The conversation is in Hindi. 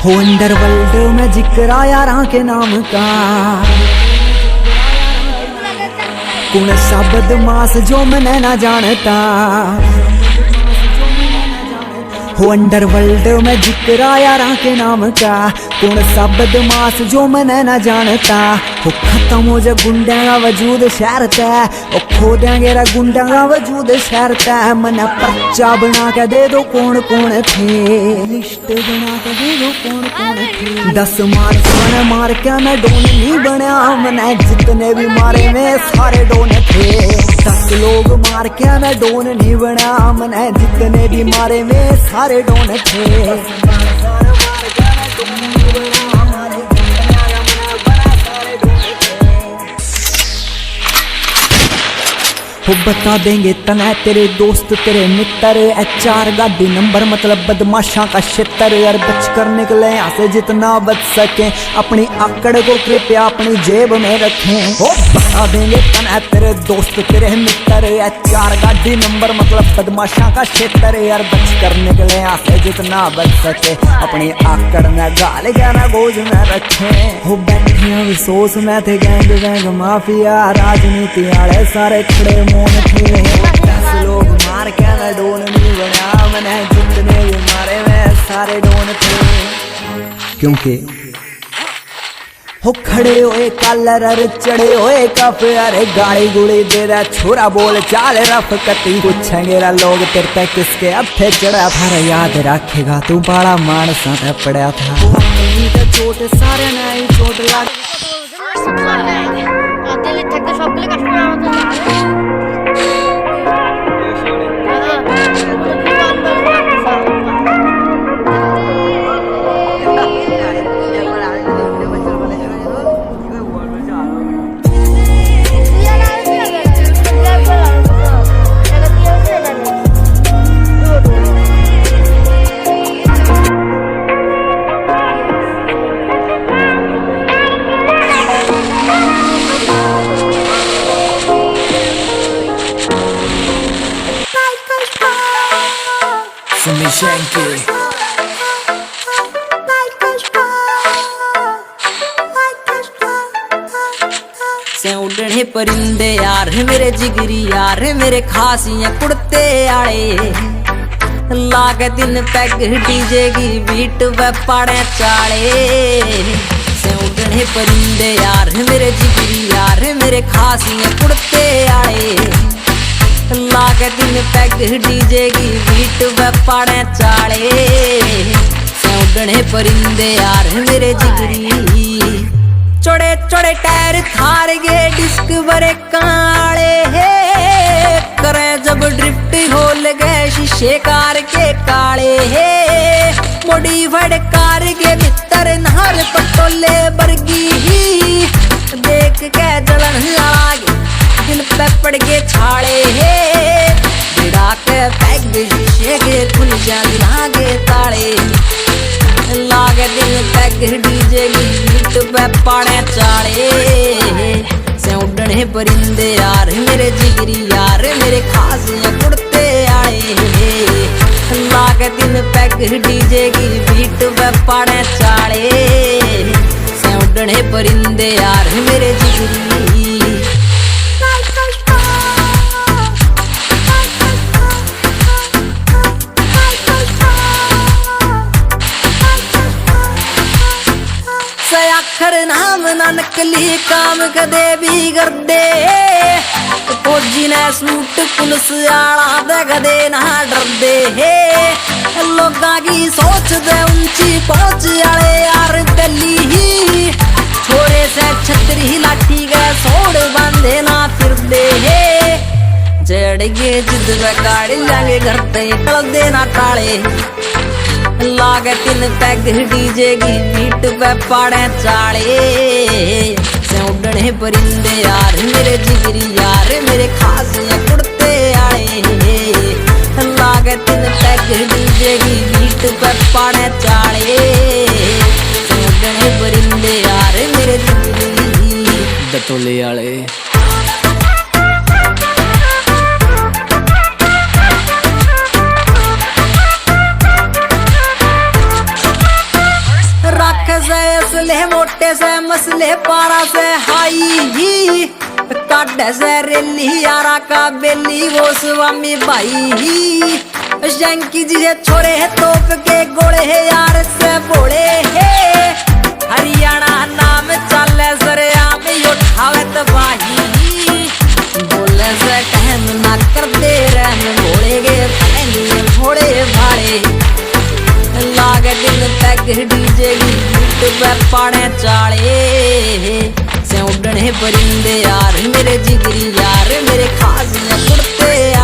हो अंडरवर्ल्ड में जिक्र आया राह के नाम का, कौन सा बदमाश जो मैंने ना जानता। हो अंडरवर्ल्ड में जिक्र आया राह के नाम का, कौन सा बदमाश जो मैंने ना जानता। हो खत्म हो जा गुंडा का वजूद शहर तय, ओ खो देंगे रा गुंडा का वजूद शहर तय। मना पर्चा बना के दे दो कौन कौन थे, लिस्ट बना के दे दो कौन कौन थे। 10 मार के मैं डोन नहीं बनया, मैंने जितने भी मारे में सारे डोन थे। 10 लोग मार के मैं डोन नहीं बना, मैंने जितने भी मारे में सारे डोन थे। हो बता देंगे तना तेरे दोस्त तेरे मित्र, HR गाड़ी नंबर मतलब बदमाशा का क्षेत्र। यार बच कर निकले यहाँ से जितना बच सके, अपनी आकड़ को कृपया अपनी जेब में रखें। हो बता देंगे तना तेरे दोस्त तेरे मित्र, HR गाड़ी नंबर मतलब बदमाशा का क्षेत्र। यार बच कर निकले यहाँ से जितना बच सके, अपनी आकड़ में गाल गाना गोज में रखें। हो बैठिया विशोस में थे गैंग वैंग माफिया, राजनीति आले सारे खड़े मोन थे। 10 लोग मार के मैं डोन नहीं बना, मैंने जितने भी मारे में सारे डोन थे। क्योंकि हो खड़े होए कलर चढ़े होए कफ, अरे गाड़ी गुड़ी दे रहा छोरा बोल चाल रफ कती। पूछेंगे रा लोग तेरे पे किसके हथे चढ़ा था, याद रखेगा तू बड़ा मानसा पे पड़ा था। चोट सारे नहीं चोट लग से उड़ने परिंदे यार मेरे जिगरी यार मेरे खासियां कुड़ते आले। लागे दिन पैग डीजे की बीट व पाड़े चाले। से उड़ने परिंदे यार मेरे जिगरी यार मेरे खासियां कुड़ते आले। लागे दिन पैग डीजे की बीट व पाड़े चाले। से उड़ने परिंदे यार मेरे जिगरी, चौड़े चौड़े टायर थार गे डिस्क बरे काले हे। करे जब ड्रिफ्ट होल गए शीशे कार के काले हे। मॉडिफाइड कार के भीतर नहर पटोले बरगी ही, देख के जलन लागे दिल पे पड़ के छाड़े हे। गिरा के पैग शीशे के खुल जाने लागे ताले। लागे दिल पैग डीजे की बीट पे पाड़े चाले। से उड़ने परिंदे यार मेरे जिगरी यार मेरे खासियां कुड़ते आए। लागे दिल पैग डीजे की बीट पे पाड़े चाले। से उड़ने परिंदे यार मेरे जिगरी। आखर नाम ना नकली काम कदे भी कर दे। फौजी ने सूट पुलिस आला दे कदे ना डर दे हे। लोगां की सोच दे ऊंची पहुंच आले यार गली ही। छोरे से छतरी लाठी गए सोड़ बांधे ना फिर दे हे। जड़ गए जिद पे गाड़ी लागे घर पे कल देना टाले। लागे तीन पैग डीजे की बीट पे पाड़े चाले। से उड़ने परिंदे यार मेरे जिगरी यार मेरे खासियां कुड़ते आए। लागे तीन पैग डीजे की बीट पे पाड़े चाले। से उड़ने परिंदे यार मेरे जिगरी दतोले आले। ले मोटे से मसले पारा से हाई काटे से रेली यारा का बेली वो स्वामी भाई शंकी जी से छोरे है तोप के गोड़े है यार से बोले है हरियाणा नाम चले सरे आम उठावे तबाही बोले से कहम ना कर दे रहे भोले गे फैली भोले भाड़े लागे दिन तक डीजे की बीट पे पाड़े चाले से उड़ने परिंदे यार मेरे जिगरी यार मेरे खास कुड़ते